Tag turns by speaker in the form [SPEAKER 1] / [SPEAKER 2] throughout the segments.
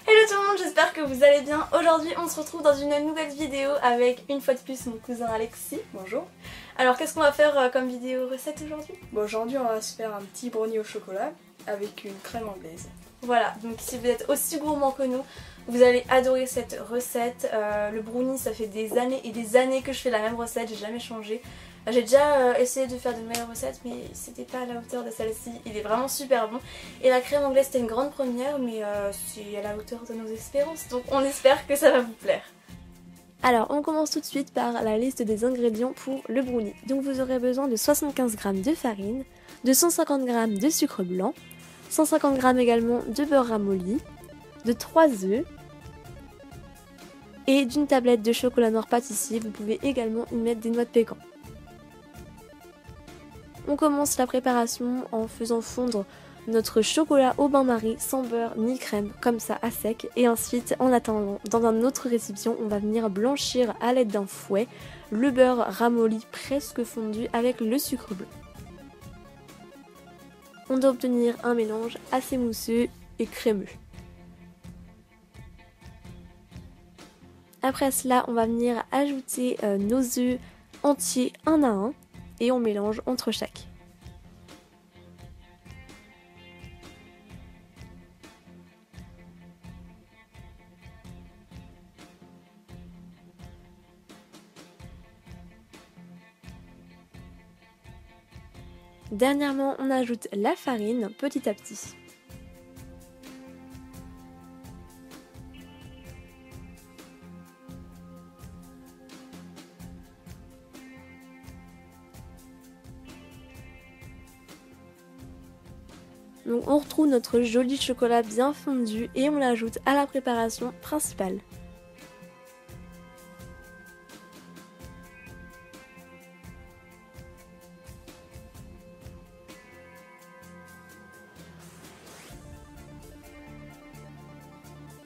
[SPEAKER 1] Hello tout le monde, j'espère que vous allez bien. Aujourd'hui on se retrouve dans une nouvelle vidéo avec une fois de plus mon cousin Alexis.
[SPEAKER 2] Bonjour.
[SPEAKER 1] Alors qu'est-ce qu'on va faire comme vidéo recette aujourd'hui?
[SPEAKER 2] Bon, aujourd'hui on va se faire un petit brownie au chocolat avec une crème anglaise.
[SPEAKER 1] Voilà, donc si vous êtes aussi gourmand que nous, vous allez adorer cette recette. Le brownie, ça fait des années et des années que je fais la même recette, j'ai jamais changé. J'ai déjà essayé de faire de nouvelles recettes mais c'était pas à la hauteur de celle-ci, il est vraiment super bon. Et la crème anglaise c'était une grande première mais c'est à la hauteur de nos espérances, donc on espère que ça va vous plaire. Alors on commence tout de suite par la liste des ingrédients pour le brownie. Donc vous aurez besoin de 75 g de farine, de 150 g de sucre blanc, 150 g également de beurre ramolli, de 3 œufs et d'une tablette de chocolat noir pâtissier. Vous pouvez également y mettre des noix de pécan. On commence la préparation en faisant fondre notre chocolat au bain-marie sans beurre ni crème, comme ça à sec. Et ensuite, en attendant, dans un autre récipient, on va venir blanchir à l'aide d'un fouet le beurre ramolli presque fondu avec le sucre blanc. On doit obtenir un mélange assez mousseux et crémeux. Après cela, on va venir ajouter nos œufs entiers un à un et on mélange entre chaque. Dernièrement, on ajoute la farine petit à petit. Donc on retrouve notre joli chocolat bien fondu et on l'ajoute à la préparation principale.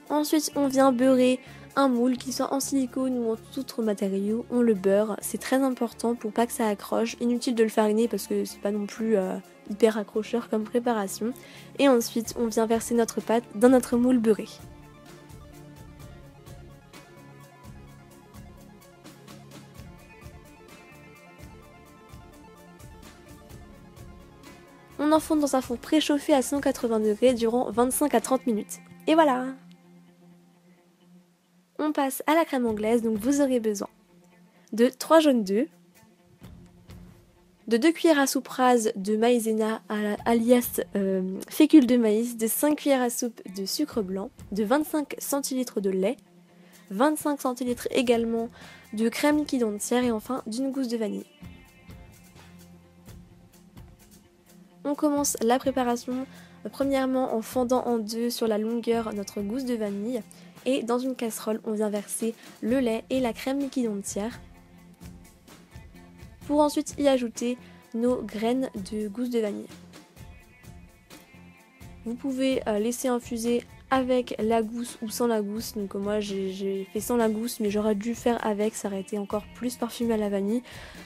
[SPEAKER 1] Ensuite on vient beurrer un moule, qu'il soit en silicone ou en tout autre matériau, on le beurre, c'est très important pour pas que ça accroche, inutile de le fariner parce que c'est pas non plus hyper accrocheur comme préparation. Et ensuite on vient verser notre pâte dans notre moule beurré. On enfourne dans un four préchauffé à 180 degrés durant 25 à 30 minutes. Et voilà! On passe à la crème anglaise, donc vous aurez besoin de 3 jaunes d'œufs, de 2 cuillères à soupe rases de maïzena alias fécule de maïs, de 5 cuillères à soupe de sucre blanc, de 25 centilitres de lait, 25 centilitres également de crème liquide entière et enfin d'une gousse de vanille. On commence la préparation premièrement en fendant en deux sur la longueur notre gousse de vanille. Et dans une casserole, on vient verser le lait et la crème liquide entière pour ensuite y ajouter nos graines de gousse de vanille. Vous pouvez laisser infuser avec la gousse ou sans la gousse. Donc moi j'ai fait sans la gousse mais j'aurais dû faire avec, ça aurait été encore plus parfumé à la vanille.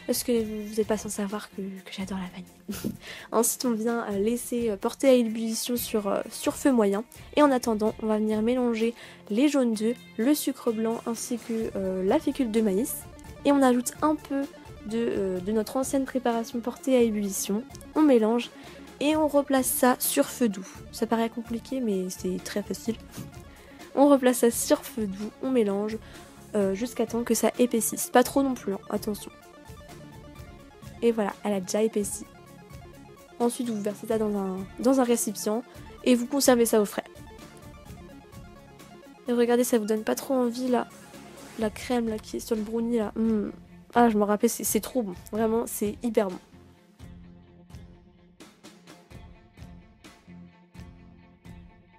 [SPEAKER 1] Parce que vous n'êtes pas sans savoir que j'adore la vanille. Ensuite on vient laisser porter à ébullition sur feu moyen. Et en attendant on va venir mélanger les jaunes d'œufs, le sucre blanc ainsi que la fécule de maïs. Et on ajoute un peu de notre ancienne préparation portée à ébullition. On mélange. Et on replace ça sur feu doux. Ça paraît compliqué mais c'est très facile. On replace ça sur feu doux, on mélange jusqu'à temps que ça épaississe. Pas trop non plus, hein, attention. Et voilà, elle a déjà épaissi. Ensuite vous versez ça dans un récipient et vous conservez ça au frais. Et regardez, ça vous donne pas trop envie là. La crème là qui est sur le brownie là. Ah je me rappelle, c'est trop bon. Vraiment c'est hyper bon.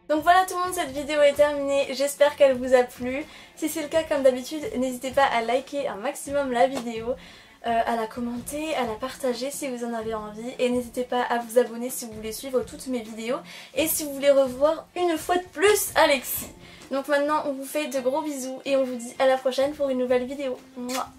[SPEAKER 1] Donc voilà tout le monde, cette vidéo est terminée, j'espère qu'elle vous a plu. Si c'est le cas, comme d'habitude, n'hésitez pas à liker un maximum la vidéo, à la commenter, à la partager si vous en avez envie. Et n'hésitez pas à vous abonner si vous voulez suivre toutes mes vidéos et si vous voulez revoir une fois de plus Alexis. Donc maintenant on vous fait de gros bisous et on vous dit à la prochaine pour une nouvelle vidéo. Mouah.